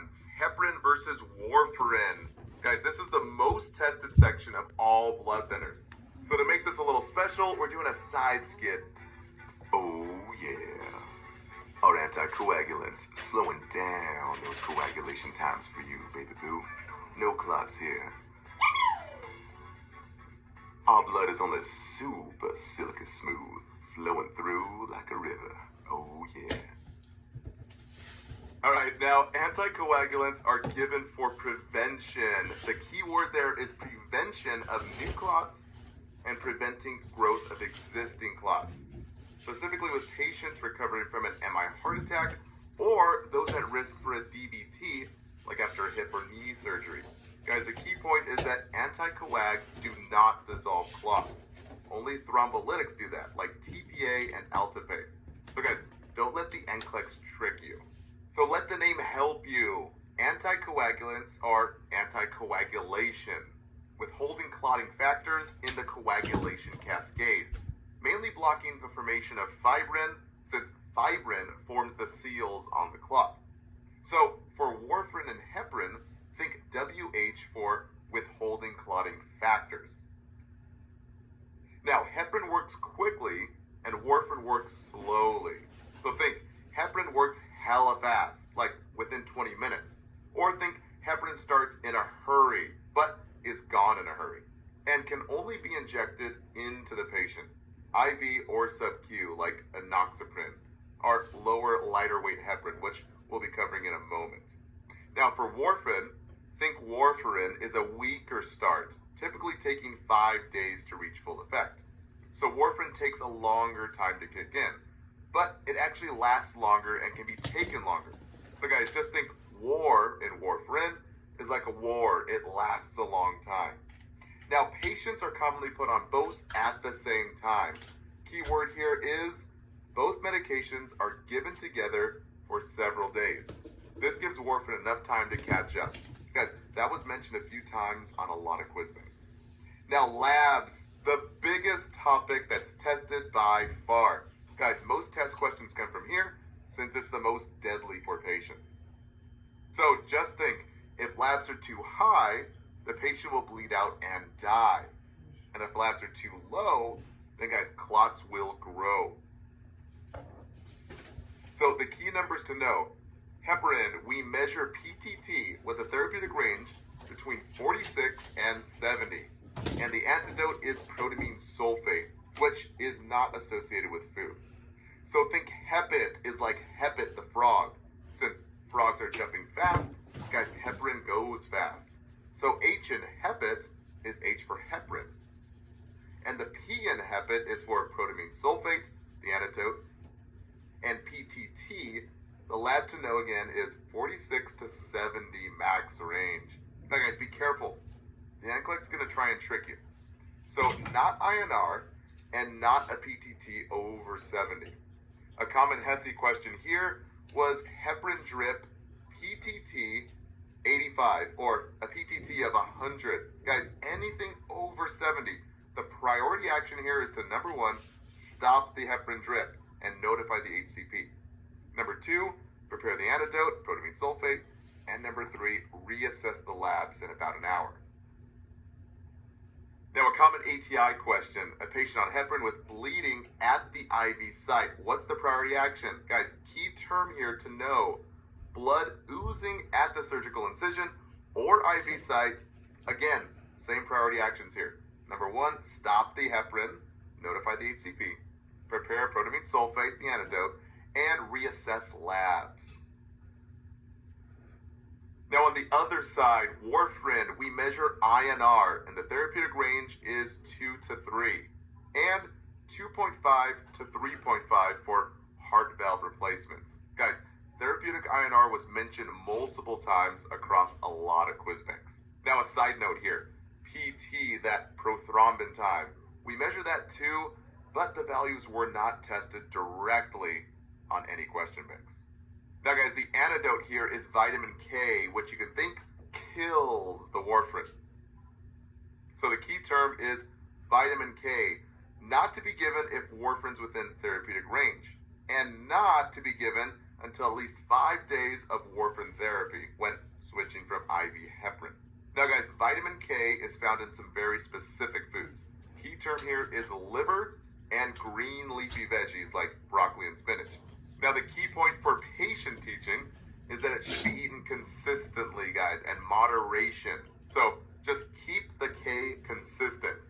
Heparin versus warfarin. Guys, this is the most tested section of all blood thinners. So to make this a little special, we're doing a side skit. Oh yeah. Our anticoagulants, slowing down those coagulation times for you, baby boo. No clots here. Our blood is only super silky smooth, flowing through like a river. Oh yeah. All right, now anticoagulants are given for prevention. The key word there is prevention of new clots and preventing growth of existing clots. Specifically with patients recovering from an MI heart attack or those at risk for a DVT, like after a hip or knee surgery. Guys, the key point is that anticoags do not dissolve clots. Only thrombolytics do that, like TPA and alteplase. So guys, don't let the NCLEX trick you. So let the name help you. Anticoagulants are anticoagulation, withholding clotting factors in the coagulation cascade, mainly blocking the formation of fibrin, since fibrin forms the seals on the clot. So for warfarin and heparin, think WH for withholding clotting factors. Now, heparin works quickly and warfarin works slowly. So think heparin works hella fast, like within 20 minutes. Or think heparin starts in a hurry, but is gone in a hurry, and can only be injected into the patient, IV or sub-Q, like enoxaparin, or lower, lighter weight heparin, which we'll be covering in a moment. Now for warfarin, think warfarin is a weaker start, typically taking 5 days to reach full effect. So warfarin takes a longer time to kick in, but it actually lasts longer and can be taken longer. So guys, just think war in warfarin is like a war. It lasts a long time. Now, patients are commonly put on both at the same time. Key word here is both medications are given together for several days. This gives warfarin enough time to catch up. Guys, that was mentioned a few times on a lot of quiz banks. Now, labs, the biggest topic that's tested by far. Guys, most test questions come from here since it's the most deadly for patients. So just think, if labs are too high, the patient will bleed out and die. And if labs are too low, then guys, clots will grow. So the key numbers to know, heparin, we measure PTT with a therapeutic range between 46 and 70. And the antidote is protamine sulfate, which is not associated with food. So think hepit is like hepit the frog. Since frogs are jumping fast, guys, heparin goes fast. So H in hepit is H for heparin. And the P in hepit is for protamine sulfate, the antidote. And PTT, the lab to know again, is 46 to 70 max range. Now guys, be careful. The NCLEX is going to try and trick you. So not INR and not a PTT over 70. A common HESI question here was heparin drip PTT 85 or a PTT of 100. Guys, anything over 70. The priority action here is to number 1, stop the heparin drip and notify the HCP. Number 2, prepare the antidote, protamine sulfate. And number 3, reassess the labs in about an hour. Now, a common ATI question, a patient on heparin with bleeding at the IV site. What's the priority action? Guys, key term here to know, blood oozing at the surgical incision or IV site. Again, same priority actions here. Number 1, stop the heparin, notify the HCP, prepare protamine sulfate, the antidote, and reassess labs. Now on the other side, warfarin, we measure INR, and the therapeutic range is 2 to 3, and 2.5 to 3.5 for heart valve replacements. Guys, therapeutic INR was mentioned multiple times across a lot of quiz banks. Now a side note here, PT, that prothrombin time, we measure that too, but the values were not tested directly on any question banks. Now guys, the antidote here is vitamin K, which you can think kills the warfarin. So the key term is vitamin K, not to be given if warfarin's within therapeutic range, and not to be given until at least 5 days of warfarin therapy when switching from IV heparin. Now guys, vitamin K is found in some very specific foods. Key term here is liver and green leafy veggies like broccoli and spinach. Now the key point for patient teaching is that it should be eaten consistently, guys, and moderation. So just keep the K consistent.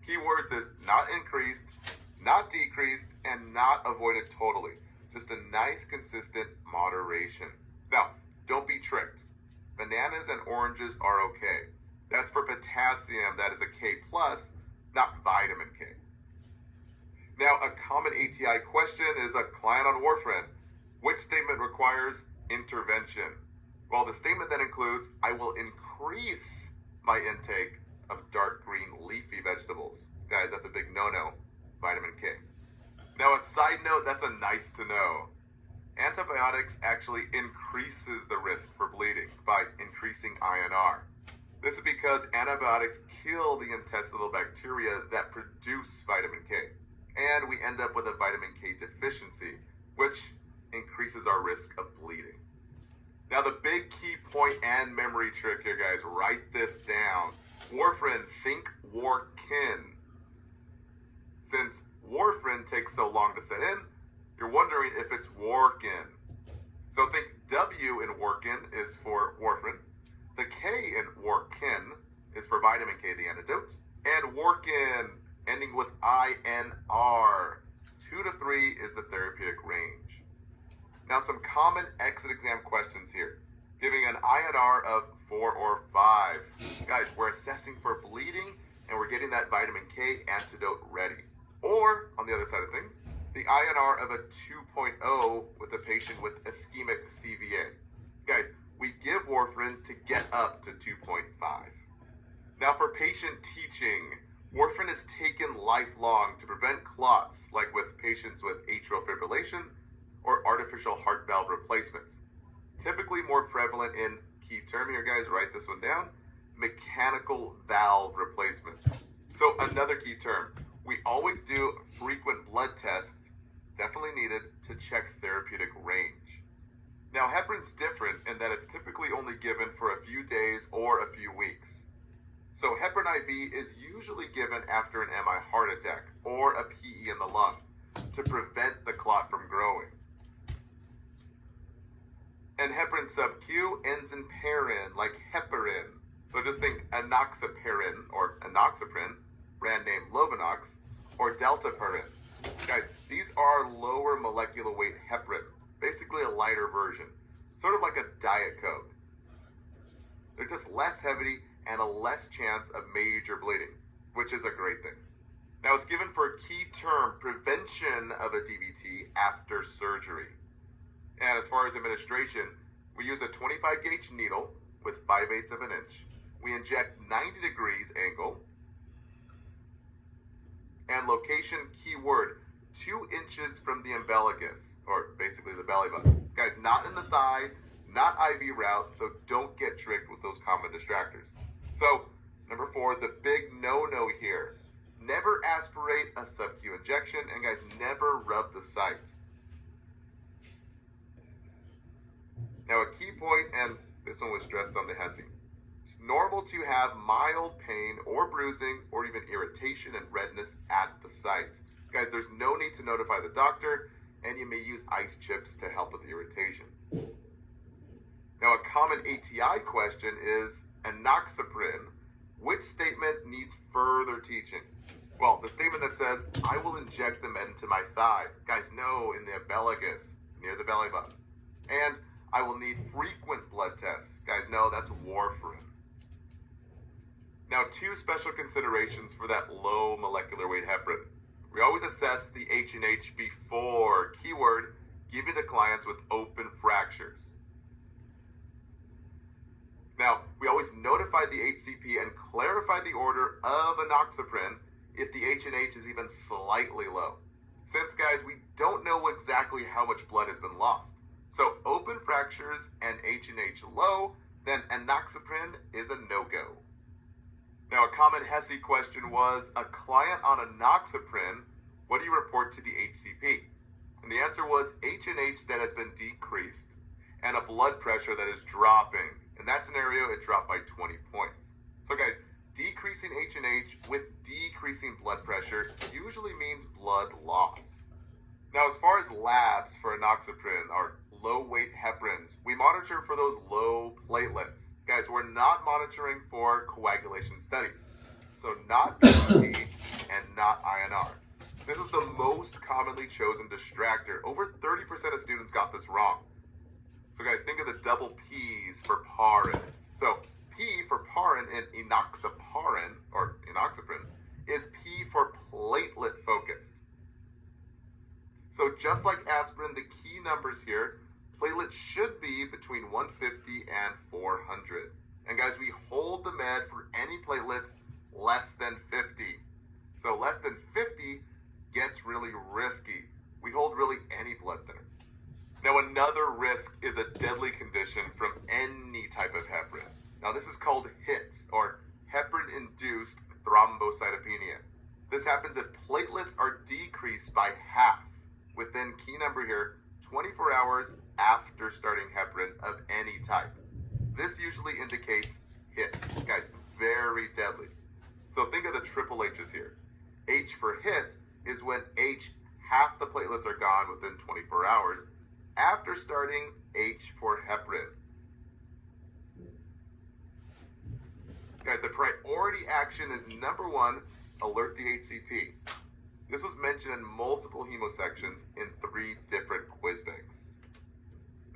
Keywords is not increased, not decreased, and not avoided totally. Just a nice, consistent moderation. Now, don't be tricked. Bananas and oranges are okay. That's for potassium, that is a K plus, not vitamin K. Now, a common ATI question is a client on warfarin. Which statement requires intervention? Well, the statement that includes, I will increase my intake of dark green leafy vegetables. Guys, that's a big no-no, vitamin K. Now, a side note, that's a nice to know. Antibiotics actually increases the risk for bleeding by increasing INR. This is because antibiotics kill the intestinal bacteria that produce vitamin K. And we end up with a vitamin K deficiency, which increases our risk of bleeding. Now the big key point and memory trick here, guys, write this down. Warfarin, think warkin. Since warfarin takes so long to set in, you're wondering if it's warkin. So think W in warkin is for warfarin. The K in warkin is for vitamin K, the antidote. And warkin, ending with INR. 2 to 3 is the therapeutic range. Now some common exit exam questions here. Giving an INR of 4 or 5. Guys, we're assessing for bleeding and we're getting that vitamin K antidote ready. Or, on the other side of things, the INR of a 2.0 with a patient with ischemic CVA. Guys, we give warfarin to get up to 2.5. Now for patient teaching, warfarin is taken lifelong to prevent clots, like with patients with atrial fibrillation or artificial heart valve replacements. Typically more prevalent in, key term here guys, write this one down, mechanical valve replacements. So another key term, we always do frequent blood tests, definitely needed, to check therapeutic range. Now heparin's different in that it's typically only given for a few days or a few weeks. So heparin IV is usually given after an MI heart attack or a PE in the lung to prevent the clot from growing. And heparin sub-Q ends in parin, like heparin. So just think enoxaparin or enoxaparin, brand name Lovenox, or deltaparin. Guys, these are lower molecular weight heparin, basically a lighter version, sort of like a Diet Coke. They're just less heavy and a less chance of major bleeding, which is a great thing. Now it's given for a key term, prevention of a DVT after surgery. And as far as administration, we use a 25 gauge needle with 5/8 of an inch. We inject 90 degrees angle, and location keyword 2 inches from the umbilicus, or basically the belly button. Guys, not in the thigh, not IV route, so don't get tricked with those common distractors. So, number 4, the big no-no here. Never aspirate a sub-Q injection, and guys, never rub the site. Now a key point, and this one was stressed on the HESI. It's normal to have mild pain or bruising or even irritation and redness at the site. Guys, there's no need to notify the doctor, and you may use ice chips to help with the irritation. Now a common ATI question is enoxaparin. Which statement needs further teaching? Well, the statement that says, I will inject them into my thigh. Guys, no, in the umbilicus, near the belly button. And I will need frequent blood tests. Guys, no, that's warfarin. Now, 2 special considerations for that low molecular weight heparin. We always assess the H&H before, keyword, given to clients with open fractures. Now, we always notify the HCP and clarify the order of enoxaparin if the H&H is even slightly low. Since, guys, we don't know exactly how much blood has been lost. So open fractures and H&H low, then enoxaparin is a no-go. Now a common HESI question was, a client on enoxaparin, what do you report to the HCP? And the answer was H&H that has been decreased and a blood pressure that is dropping. In that scenario, it dropped by 20 points. So guys, decreasing H&H with decreasing blood pressure usually means blood loss. Now, as far as labs for enoxaparin or low-weight heparins, we monitor for those low platelets. Guys, we're not monitoring for coagulation studies. So not BP and not INR. This was the most commonly chosen distractor. Over 30% of students got this wrong. So guys, think of the double P's for parins. So P for parin in enoxaparin, or enoxaparin, is P for platelet focused. So just like aspirin, the key numbers here, platelets should be between 150 and 400. And guys, we hold the med for any platelets less than 50. So less than 50 gets really risky. We hold really any blood thinner. Now, another risk is a deadly condition from any type of heparin. Now, this is called HIT, or heparin-induced thrombocytopenia. This happens if platelets are decreased by half within, key number here, 24 hours after starting heparin of any type. This usually indicates HIT. Guys, very deadly. So think of the triple H's here. H for HIT is when half the platelets are gone within 24 hours after starting H for heparin. Guys, the priority action is number 1, alert the HCP. This was mentioned in multiple hemosections in 3 different quiz banks.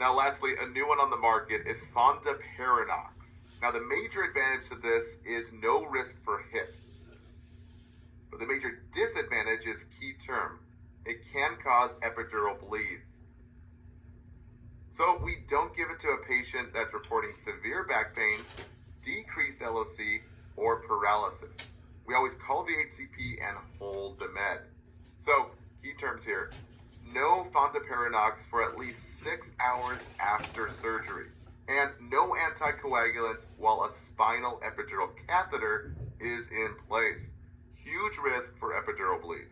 Now lastly, a new one on the market is fondaparinux. Now the major advantage to this is no risk for HIT. But the major disadvantage is key term. It can cause epidural bleeds. So we don't give it to a patient that's reporting severe back pain, decreased LOC, or paralysis. We always call the HCP and hold the med. So, key terms here. No fondaparinux for at least 6 hours after surgery. And no anticoagulants while a spinal epidural catheter is in place. Huge risk for epidural bleed.